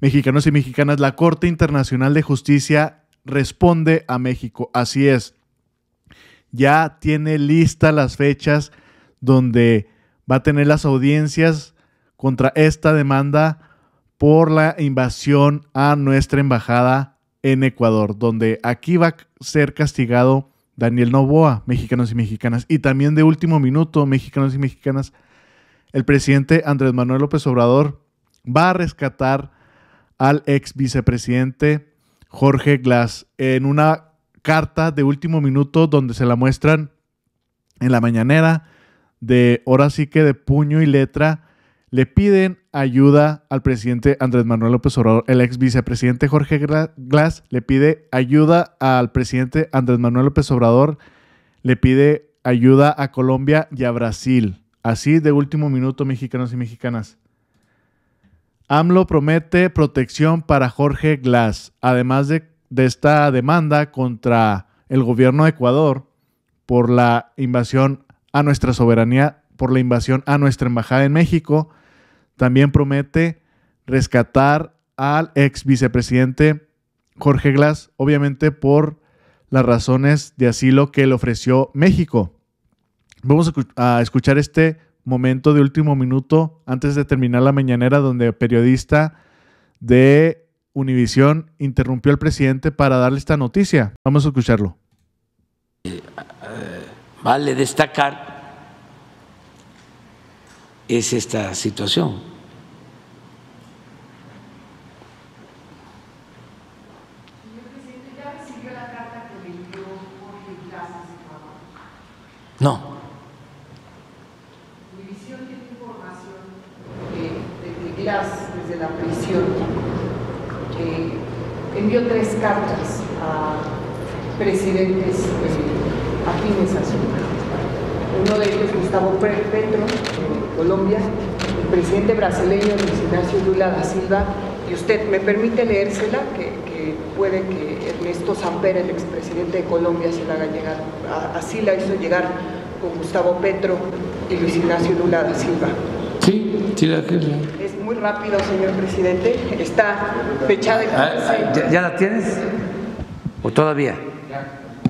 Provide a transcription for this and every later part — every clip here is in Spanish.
Mexicanos y mexicanas, la Corte Internacional de Justicia responde a México. Así es. Ya tiene listas las fechas donde va a tener las audiencias contra esta demanda por la invasión a nuestra embajada en Ecuador, donde aquí va a ser castigado Daniel Noboa, mexicanos y mexicanas. Y también de último minuto, mexicanos y mexicanas, el presidente Andrés Manuel López Obrador va a rescatar al ex vicepresidente Jorge Glass en una carta de último minuto donde se la muestran en la mañanera, de ahora sí que de puño y letra. Le piden ayuda al presidente Andrés Manuel López Obrador. El ex vicepresidente Jorge Glass le pide ayuda al presidente Andrés Manuel López Obrador, le pide ayuda a Colombia y a Brasil. Así de último minuto, mexicanos y mexicanas. AMLO promete protección para Jorge Glass, además de esta demanda contra el gobierno de Ecuador por la invasión a nuestra soberanía, por la invasión a nuestra embajada en México. También promete rescatar al ex vicepresidente Jorge Glass, obviamente por las razones de asilo que le ofreció México. Vamos a escuchar este momento de último minuto antes de terminar la mañanera, donde el periodista de Univisión interrumpió al presidente para darle esta noticia. Vamos a escucharlo. Vale destacar es esta situación. Señor presidente, ¿ya recibió la carta que le envió Jorge Glass a Ecuador? No. Univisión tiene información de que Glass, desde la prisión, envió 3 cartas a presidentes afines a su país. Uno de ellos, Gustavo Petro, de Colombia, el presidente brasileño Luis Ignacio Lula da Silva, y usted me permite leérsela, que puede que Ernesto Samper, el expresidente de Colombia, se la haga llegar. Así la hizo llegar con Gustavo Petro y Luis Ignacio Lula da Silva. Sí, sí, Es muy rápido, señor presidente. Está fechada el 15. ¿Ya la tienes? ¿O todavía?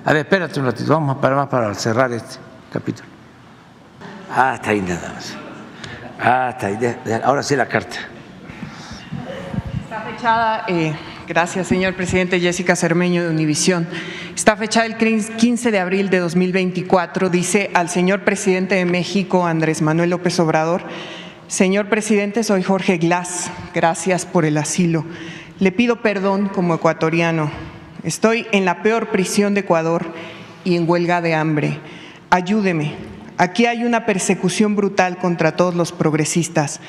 A ver, espérate un ratito, vamos para cerrar este capítulo. Está ahí nada más. Está ahí. Ahora sí la carta. Está fechada, gracias señor presidente, Jessica Cermeño de Univisión. Está fechada el 15 de abril de 2024. Dice: al señor presidente de México, Andrés Manuel López Obrador: señor presidente, soy Jorge Glass. Gracias por el asilo. Le pido perdón como ecuatoriano. Estoy en la peor prisión de Ecuador y en huelga de hambre. Ayúdeme. Aquí hay una persecución brutal contra todos los progresistas.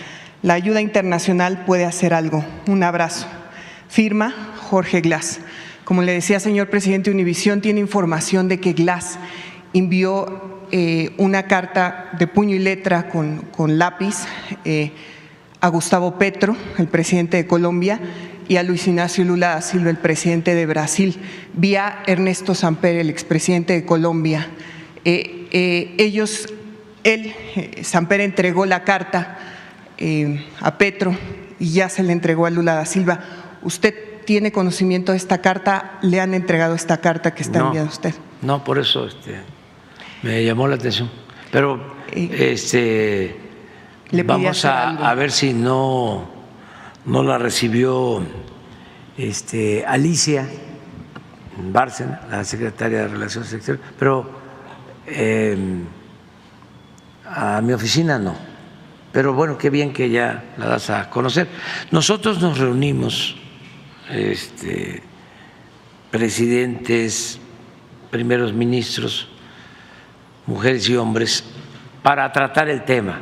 La ayuda internacional puede hacer algo. Un abrazo. Firma Jorge Glass. Como le decía, señor presidente, Univisión tiene información de que Glass envió una carta de puño y letra con lápiz a Gustavo Petro, el presidente de Colombia, y a Luis Ignacio Lula da Silva, el presidente de Brasil, vía Ernesto Samper, el expresidente de Colombia. Samper entregó la carta a Petro y ya se le entregó a Lula da Silva. ¿Usted tiene conocimiento de esta carta? ¿Le han entregado esta carta que está enviando usted? No, por eso me llamó la atención. Pero vamos a ver si no la recibió Alicia Bárcena, la secretaria de Relaciones Exteriores, pero a mi oficina no. Pero bueno, qué bien que ya la das a conocer. Nosotros nos reunimos, presidentes, primeros ministros, mujeres y hombres, para tratar el tema.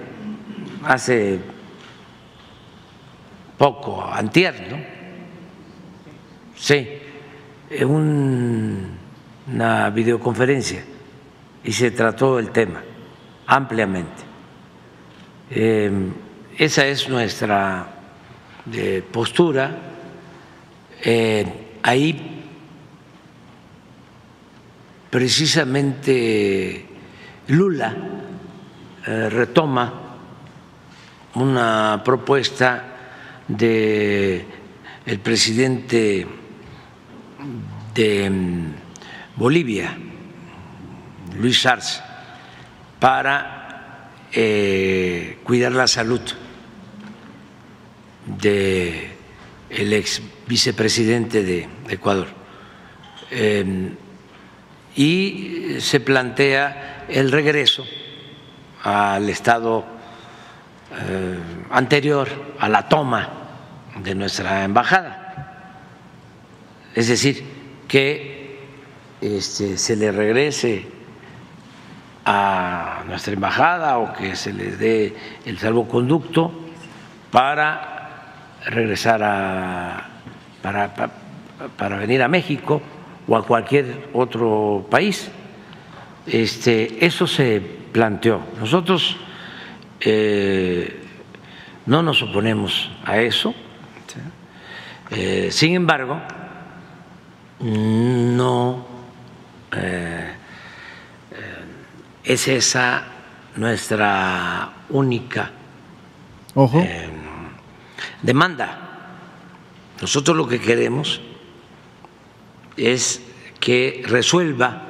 Hace poco, antier, ¿no? Sí, una videoconferencia, y se trató el tema ampliamente. Esa es nuestra postura. Ahí precisamente Lula retoma una propuesta de el presidente de Bolivia, Luis Arce, para cuidar la salud del ex vicepresidente de Ecuador. Y se plantea el regreso al estado anterior a la toma de nuestra embajada, es decir, que se le regrese a nuestra embajada o que se le dé el salvoconducto para regresar para venir a México o a cualquier otro país. Eso se planteó. Nosotros no nos oponemos a eso. Sin embargo, no es esa nuestra única demanda. Nosotros lo que queremos es que resuelva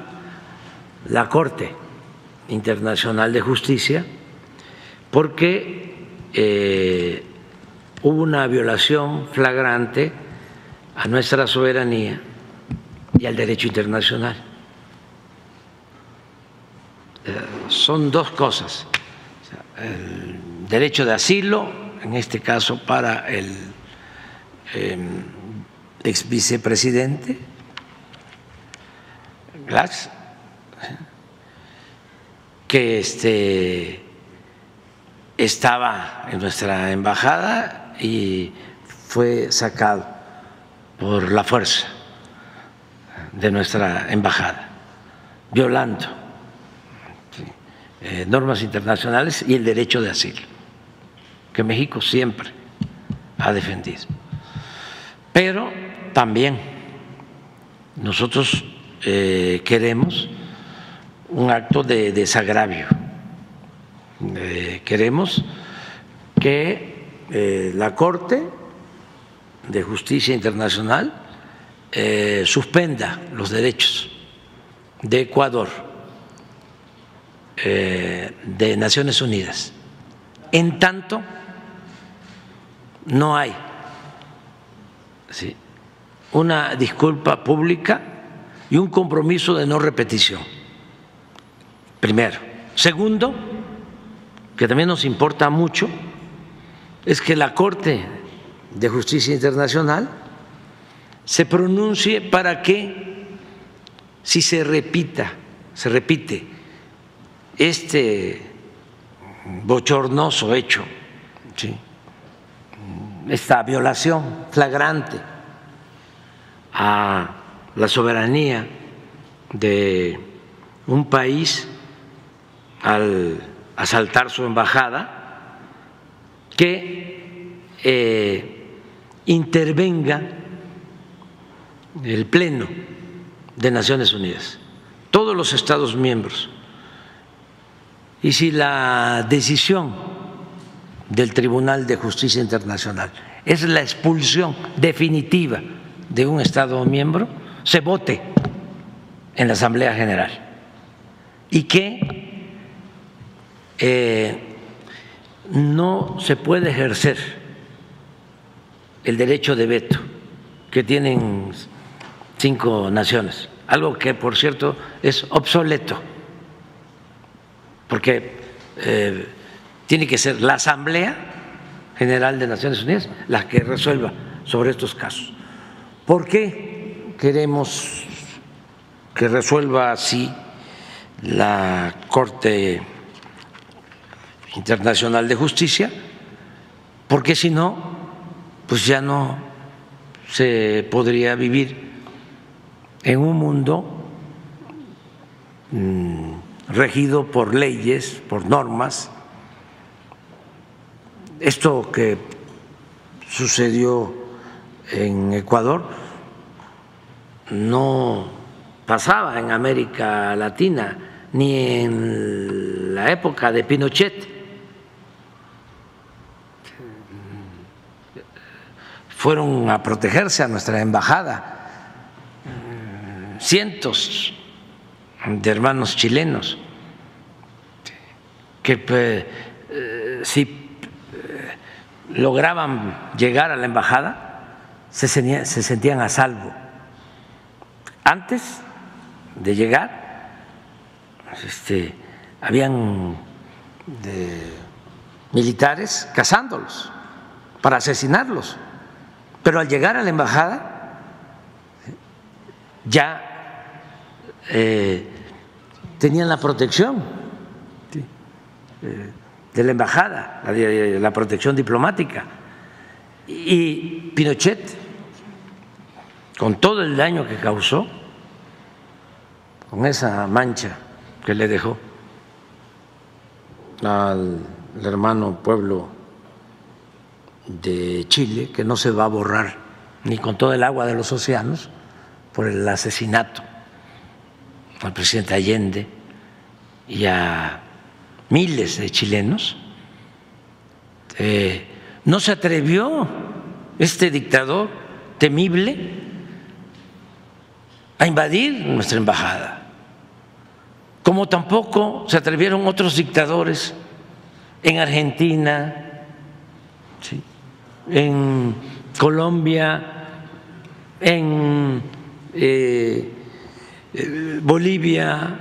la Corte Internacional de Justicia, porque hubo una violación flagrante a nuestra soberanía y al derecho internacional. Son dos cosas: el derecho de asilo, en este caso para el ex vicepresidente Glass, que estaba en nuestra embajada y fue sacado por la fuerza de nuestra embajada, violando normas internacionales y el derecho de asilo, que México siempre ha defendido. Pero también nosotros queremos un acto de desagravio. Queremos que la Corte de Justicia Internacional suspenda los derechos de Ecuador, de Naciones Unidas, en tanto no hay una disculpa pública y un compromiso de no repetición. Primero. Segundo, que también nos importa mucho, es que la Corte de Justicia Internacional se pronuncie para que, si se repite este bochornoso hecho, esta violación flagrante a la soberanía de un país al asaltar su embajada, que intervenga el Pleno de Naciones Unidas, todos los Estados miembros. Y si la decisión del Tribunal de Justicia Internacional es la expulsión definitiva de un Estado miembro, se vote en la Asamblea General y que no se puede ejercer el derecho de veto que tienen 5 naciones, algo que, por cierto, es obsoleto, porque tiene que ser la Asamblea General de Naciones Unidas la que resuelva sobre estos casos. ¿Por qué queremos que resuelva así la Corte Internacional de Justicia? Porque si no, pues ya no se podría vivir en un mundo regido por leyes, por normas. Esto que sucedió en Ecuador no pasaba en América Latina ni en la época de Pinochet. fueron a protegerse a nuestra embajada, cientos de hermanos chilenos que si lograban llegar a la embajada se sentían a salvo. Antes de llegar, habían militares cazándolos para asesinarlos, pero al llegar a la embajada ya tenían la protección de la embajada, la protección diplomática. Y Pinochet, con todo el daño que causó, con esa mancha que le dejó al hermano pueblo de Chile, que no se va a borrar ni con todo el agua de los océanos, por el asesinato al presidente Allende y a miles de chilenos, no se atrevió este dictador temible a invadir nuestra embajada, como tampoco se atrevieron otros dictadores en Argentina, ¿sí?, en Colombia, en Bolivia.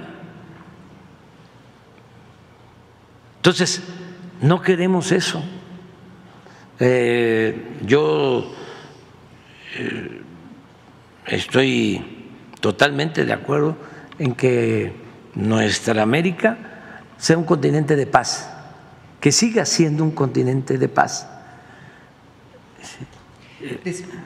Entonces, no queremos eso. Yo estoy totalmente de acuerdo en que nuestra América sea un continente de paz, que siga siendo un continente de paz.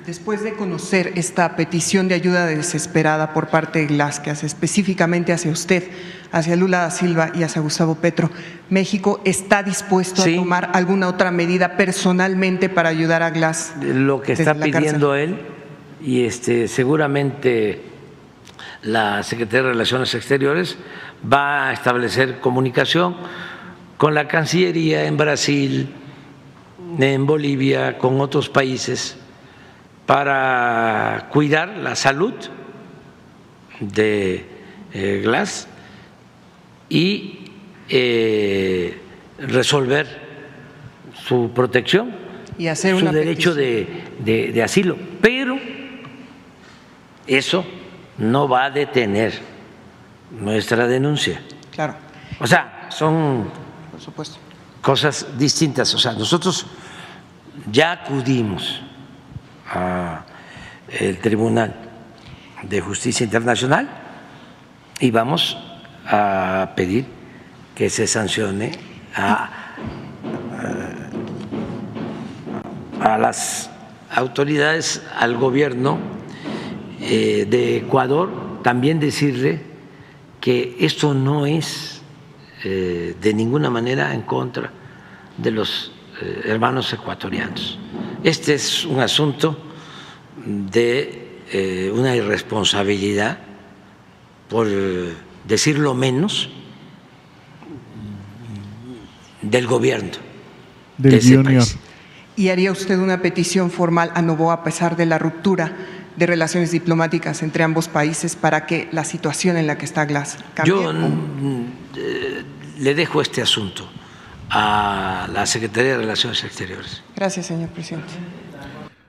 Después de conocer esta petición de ayuda desesperada por parte de GLAS, que hace específicamente hacia usted, hacia Lula da Silva y hacia Gustavo Petro, ¿México está dispuesto a tomar alguna otra medida personalmente para ayudar a GLAS? Lo que está pidiendo él, y seguramente la Secretaría de Relaciones Exteriores va a establecer comunicación con la Cancillería en Brasil, en Bolivia, con otros países, para cuidar la salud de GLAS y resolver su protección y hacer su una derecho de asilo. Pero eso no va a detener nuestra denuncia. Claro. O sea, son por supuesto cosas distintas. O sea, nosotros ya acudimos al Tribunal de Justicia Internacional y vamos a pedir que se sancione a las autoridades, al gobierno de Ecuador, también decirle que esto no es de ninguna manera en contra de los hermanos ecuatorianos. Este es un asunto de una irresponsabilidad, por decirlo menos, del gobierno del de ese Junior. país. ¿Y haría usted una petición formal a Noboa a pesar de la ruptura de relaciones diplomáticas entre ambos países para que la situación en la que está GLAS cambie? Yo le dejo este asunto a la Secretaría de Relaciones Exteriores. Gracias, señor presidente.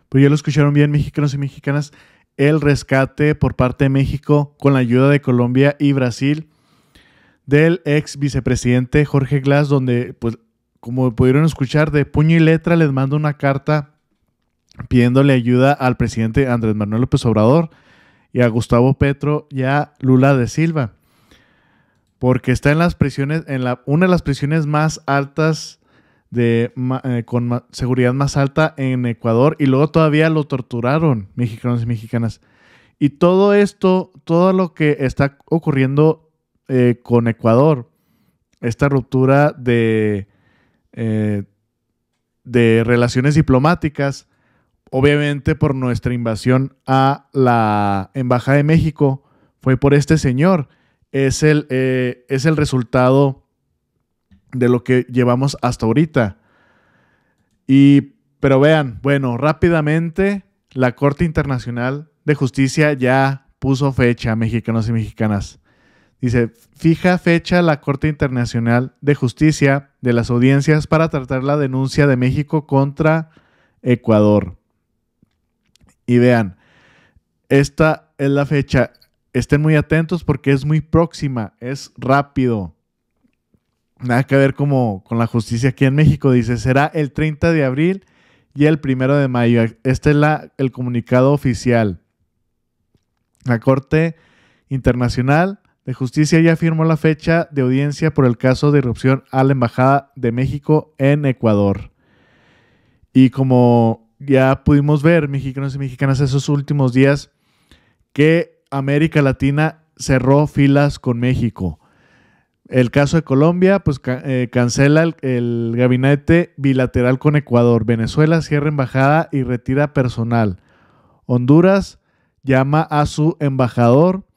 Pues ya lo escucharon bien, mexicanos y mexicanas, el rescate por parte de México con la ayuda de Colombia y Brasil del ex vicepresidente Jorge GLAS, donde, pues, como pudieron escuchar, de puño y letra les manda una carta pidiéndole ayuda al presidente Andrés Manuel López Obrador y a Gustavo Petro y a Lula da Silva, porque está en las prisiones, una de las prisiones más altas con seguridad más alta en Ecuador, y luego todavía lo torturaron, mexicanos y mexicanas. Y todo esto, todo lo que está ocurriendo con Ecuador, esta ruptura de relaciones diplomáticas, obviamente por nuestra invasión a la Embajada de México, fue por este señor. Es el resultado de lo que llevamos hasta ahorita. Y Pero vean, bueno, rápidamente la Corte Internacional de Justicia ya puso fecha, mexicanos y mexicanas. Dice, fija fecha la Corte Internacional de Justicia de las audiencias para tratar la denuncia de México contra Ecuador. Y vean, esta es la fecha. Estén muy atentos porque es muy próxima, es rápido. Nada que ver como con la justicia aquí en México. Dice, será el 30 de abril y el 1 de mayo. Este es el comunicado oficial. La Corte Internacional de Justicia ya firmó la fecha de audiencia por el caso de irrupción a la Embajada de México en Ecuador. Y como ya pudimos ver, mexicanos y mexicanas, esos últimos días, que América Latina cerró filas con México. El caso de Colombia, pues cancela el gabinete bilateral con Ecuador. Venezuela cierra embajada y retira personal. Honduras llama a su embajador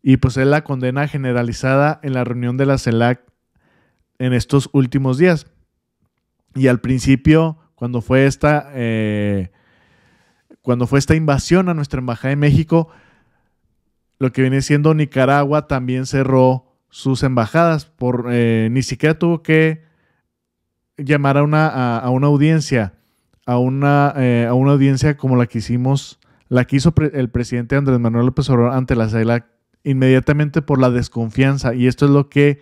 y pues es la condena generalizada en la reunión de la CELAC en estos últimos días. Y al principio, cuando fue esta invasión a nuestra embajada en México, lo que viene siendo Nicaragua también cerró sus embajadas, ni siquiera tuvo que llamar a una audiencia, a una audiencia como la que hizo el presidente Andrés Manuel López Obrador ante la CELAC, inmediatamente por la desconfianza. Y esto es lo que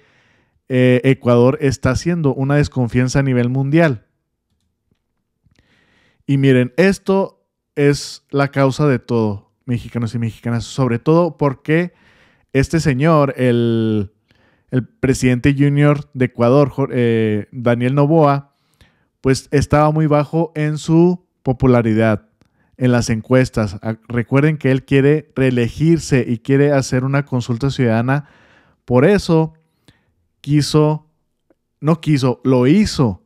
Ecuador está haciendo, una desconfianza a nivel mundial. Y miren, esto es la causa de todo, mexicanos y mexicanas, sobre todo porque este señor, el presidente junior de Ecuador, Daniel Noboa, pues estaba muy bajo en su popularidad en las encuestas. Recuerden que él quiere reelegirse y quiere hacer una consulta ciudadana. Por eso lo hizo.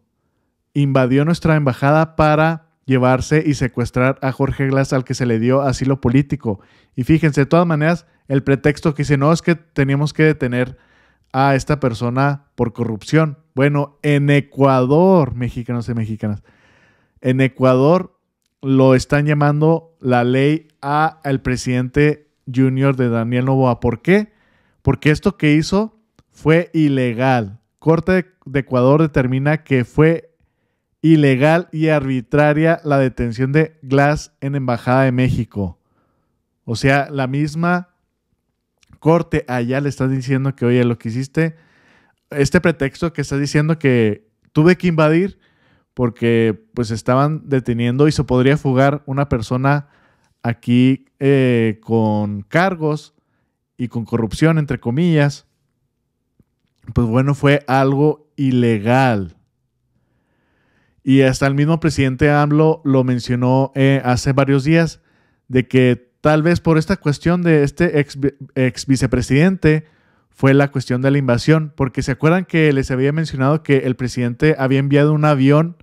Invadió nuestra embajada para llevarse y secuestrar a Jorge Glass, al que se le dio asilo político. Y fíjense, de todas maneras, el pretexto que dice, no, es que teníamos que detener a esta persona por corrupción. Bueno, en Ecuador, mexicanos y mexicanas, en Ecuador lo están llamando la ley al presidente junior de Daniel Noboa. ¿Por qué? Porque esto que hizo fue ilegal. Corte de Ecuador determina que fue ilegal y arbitraria la detención de Glass en Embajada de México. O sea, la misma Corte allá le está diciendo que, oye, lo que hiciste, este pretexto que estás diciendo que tuve que invadir porque pues estaban deteniendo y se podría fugar una persona aquí con cargos y con corrupción, entre comillas, pues bueno, fue algo ilegal. Y hasta el mismo presidente AMLO lo mencionó hace varios días, de que tal vez por esta cuestión de este ex vicepresidente fue la cuestión de la invasión, porque se acuerdan que les había mencionado que el presidente había enviado un avión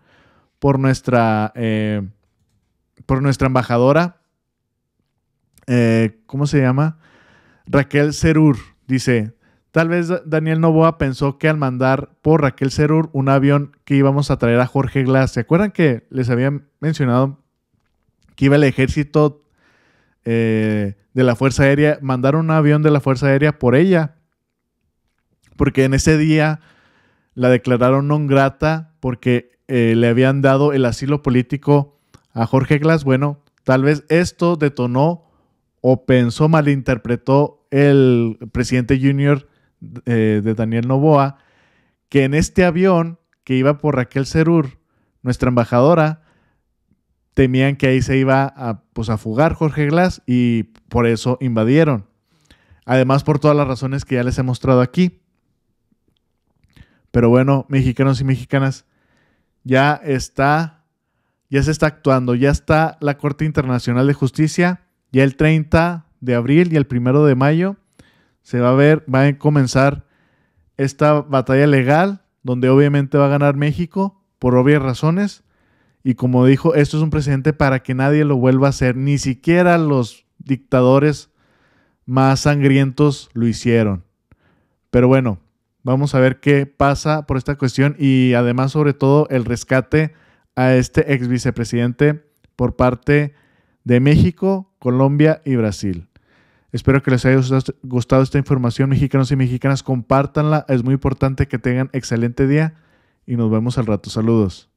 por nuestra embajadora, ¿cómo se llama? Raquel Serur. Dice, tal vez Daniel Noboa pensó que al mandar por Raquel Serur un avión que íbamos a traer a Jorge Glass, ¿se acuerdan que les había mencionado que iba el ejército de la Fuerza Aérea? Mandaron un avión de la Fuerza Aérea por ella, porque en ese día la declararon non grata porque le habían dado el asilo político a Jorge Glass. Bueno, tal vez esto detonó o pensó, malinterpretó el presidente junior de Daniel Noboa, que en este avión que iba por Raquel Serur, nuestra embajadora, temían que ahí se iba a fugar Jorge Glass y por eso invadieron. Además, por todas las razones que ya les he mostrado aquí. Pero bueno, mexicanos y mexicanas, ya se está actuando, ya está la Corte Internacional de Justicia, ya el 30 de abril y el 1 de mayo va a comenzar esta batalla legal, donde obviamente va a ganar México, por obvias razones, y como dijo, esto es un precedente para que nadie lo vuelva a hacer, ni siquiera los dictadores más sangrientos lo hicieron. Pero bueno, vamos a ver qué pasa por esta cuestión y además, sobre todo, el rescate a este ex vicepresidente por parte de México, Colombia y Brasil. Espero que les haya gustado esta información, mexicanos y mexicanas. Compártanla, es muy importante que tengan excelente día y nos vemos al rato. Saludos.